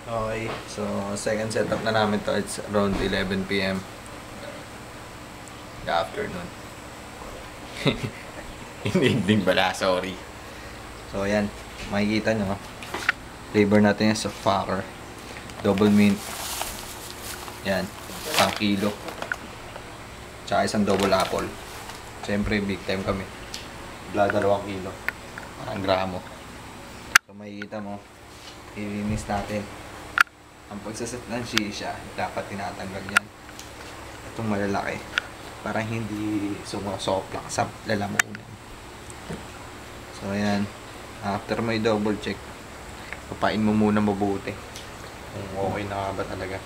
Okay, so second setup na namin to. It's around 11 p.m. The afternoon. Hindi pala, sorry. So ayan, makikita nyo. Flavor natin yan sa Fucker. Double mint. Yan, 1 kilo. Tsaka isang double apple. Siyempre, big time kami. 2 kilo. Ang gramo. So makikita mo, ilinis natin. Ang pagsaset ng shisha, dapat tinatanggal yan. Itong malalaki. Para hindi sumasoplak sa lalamunan. So ayan. After may double check, papain mo muna mabuti. Kung okay na ba talaga.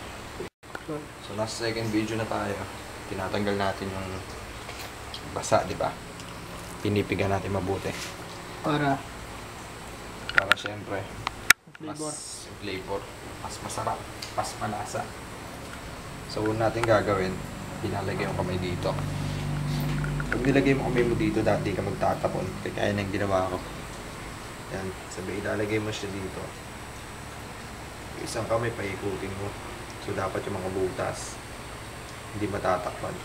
So nasa second video na tayo. Tinatanggal natin yung basa, di ba? Pinipigan natin mabuti. Para syempre, mas flavor, mas masarap, mas malasa. So, natin gagawin, pinalagay mo kamay dito. Pag nilagay mo kamay mo dito, dati ka magtatapon. Kaya yan ang ginawa ko. Yan, sabi, ilalagay mo siya dito. Isang kamay, paikutin mo. So, dapat yung mga butas, hindi matatakpan.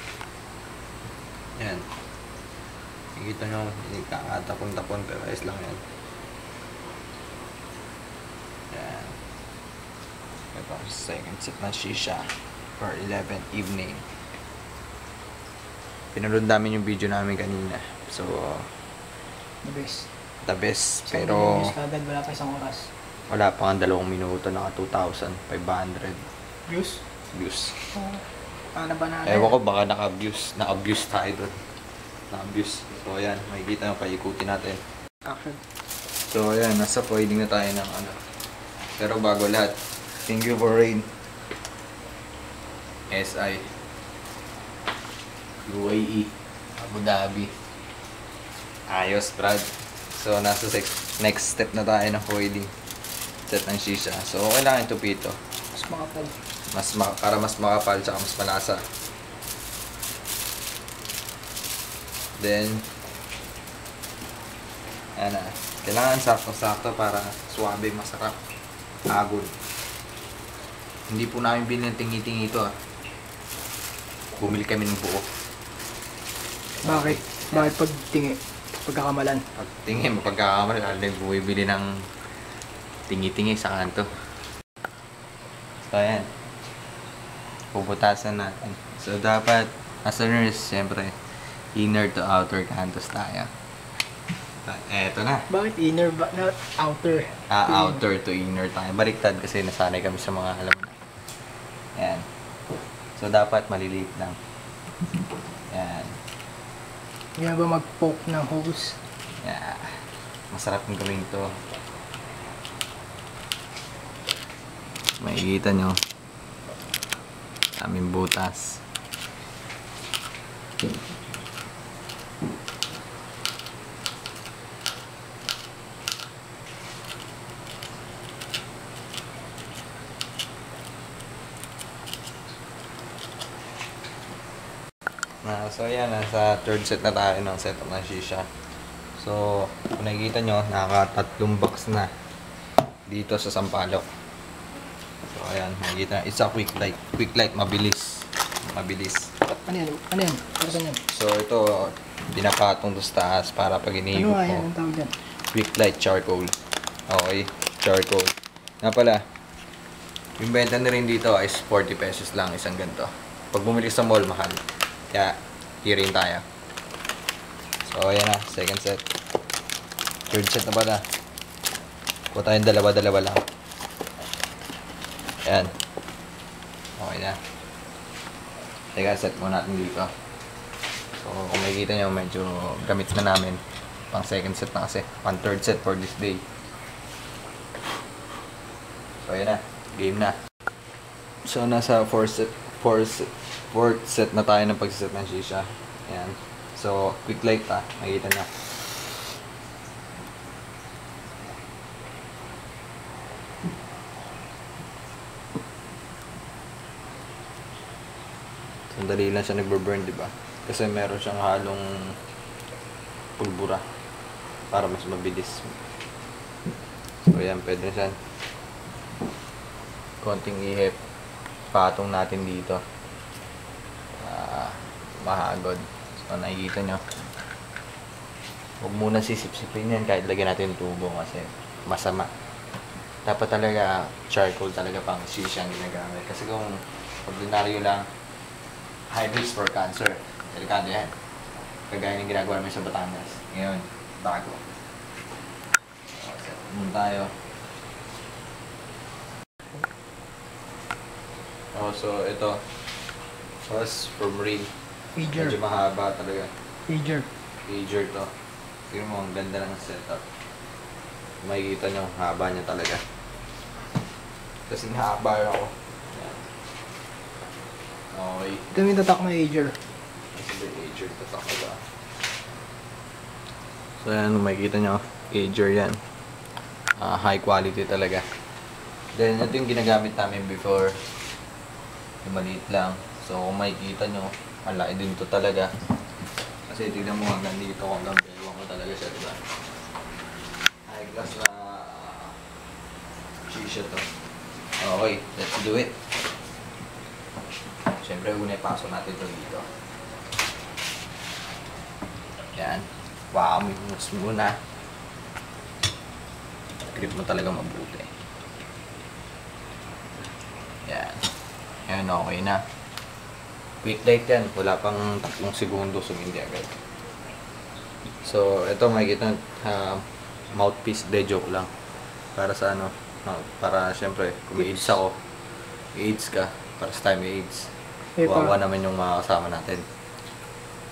Yan. Nakikita nyo, hindi kakatapon-tapon, pero ayos lang yan. Yan. Ito ang second set ng shisha for 11 evening. Pinanood namin yung video namin kanina. So, the best. Pero, wala pa isang oras. wala pa nga 2 minuto, naka 2,500 Views? views. Paano ba natin? Ewan ko, baka na-abuse tayo doon. Na-abuse. So, ayan, makikita nyo, paikutin natin. Action. So, ayan, nasa foiling na tayo ng ano. Pero bago lahat, thank you for rain. SI. UAE. Abu Dhabi. Ayos, Brad. So, nasa next step na tayo ng foiling. Set ng shisha. So, okay lang yung tupito. Mas makapal. Para mas makapal, tsaka mas malasa. Then, ayan na. Kailangan sakto-sakto para suwabe, masarap. Agod. Hindi po namin bilhin ng tingi-tingi ito, ah. Bumili kami ng buo. Bakit? Bakit pagkakamalan? Pag tingi, mapagkakamalan, alam bumibili ng tingi-tingi sa kanto. So, ayan. Puputasan natin. So, dapat, as a nurse, siyempre, inner to outer cantos tayo. Eto na. Bakit inner ba? Not outer. Outer to inner tayo. Baliktad kasi nasanay kami sa mga alam na. Ayan. So, dapat maliliit lang. Ayan. Hindi na ba mag-poke ng hose? Yeah. Masarap yung gawin to. Makikita nyo. Aming butas. So ayan, nasa third set na tayo ng setup ng shisha. So, kung nakikita nyo, nakaka-3 box na dito sa Sampaloc. So ayan, nakikita, it's a quick light. Quick light, mabilis. Mabilis. Ano yan? Ano yan? Para saan yan? So ito, pinapatong to sa taas para pag iniikot Ano nga yan? mo. Ang tawag yan? Quick light charcoal. Okay, charcoal. Nga pala, yung benta na rin dito is 40 pesos lang isang ganito. Pag bumili sa mall, mahal. Kaya, hirin tayo. So, ayan na. Second set. Third set na pala. Kuha tayong dalawa-dalawa lang. Ayan. Okay na. Teka, set muna natin dito. So, kung makikita nyo, medyo gamit na namin. Pang second set na kasi. Pang third set for this day. So, ayan na. Game na. So, nasa fourth set na tayo ng pagsiset ng shisha. Ayan. So, quick light pa. Makikita na. Sandali lang siya nagburn, di ba? Kasi meron siyang halong pulbura para mas mabilis. So, ayan. Pwede na siya. konting ihip. Patong natin dito. Mahagod. So, nakikita nyo. Huwag muna sisip-sipin yan kahit lagyan natin yung tubo kasi masama. Dapat talaga charcoal talaga pang shisha ang ginagamit. Kasi kung ordinaryo lang, high risk for cancer. Delikado yan. Kagaya ng ginagawa namin sa Batangas. Ngayon, bago. Muna tayo. So ito. Was from Ring. Pager. Medyo mahaba talaga. Pager. Pager to. Tingnan mo, ang ganda ng setup. Makikita nyo, haba niya talaga. Kasi haba ako. Yan. Okay. Ito yung tatak na pager. Kasi may pager tatak ko ba? So yan, makikita nyo, pager yan. High quality talaga. Then, ito yung ginagamit namin before. Yung maliit lang. So, kung makikita nyo, malaki din to talaga. Kasi tignan mo hanggang dito, hanggang belwang ko talaga siya, diba? High class na shisha to. Okay, let's do it. Siyempre, una ipasok natin ito dito. Yan. Wow, may moves muna. Grip mo talaga mabuti. Yan. Yan, okay na. Quick light yan. Wala pang 3 segundo, sumindi agad. So, ito makikita mouthpiece, de joke lang. Para sa ano, para syempre, kung may AIDS ako, AIDS ka, para sa time may AIDS. Wawa naman yung mga kasama natin.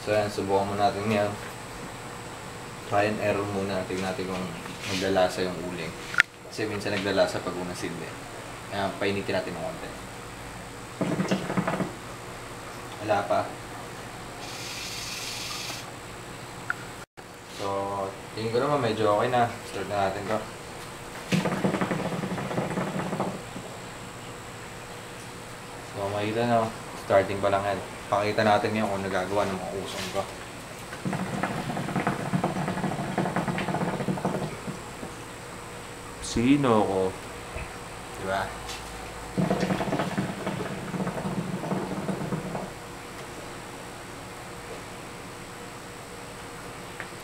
So yan, subukan mo natin yan. Try and error muna. Tingnan natin kung naglalasa yung uling. Kasi minsan naglalasa pag unang silbi. Kaya painitin natin ng konti. Wala pa. So, tingin ko naman medyo okay na. Start na natin to. So, makita na. Starting pa lang yan. Pakita natin ngayon kung nagagawa ng mga usong ko. Sino ko? Diba?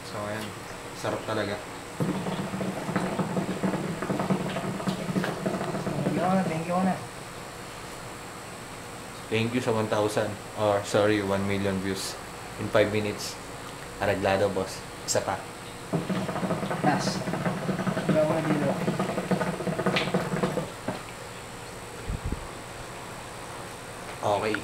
So, ayan. Sarap talaga. Thank you na. Thank you sa 1,000 or sorry, 1 million views in 5 minutes. Araglado, boss. Isa pa. Last. Wala ko na dito. Okay.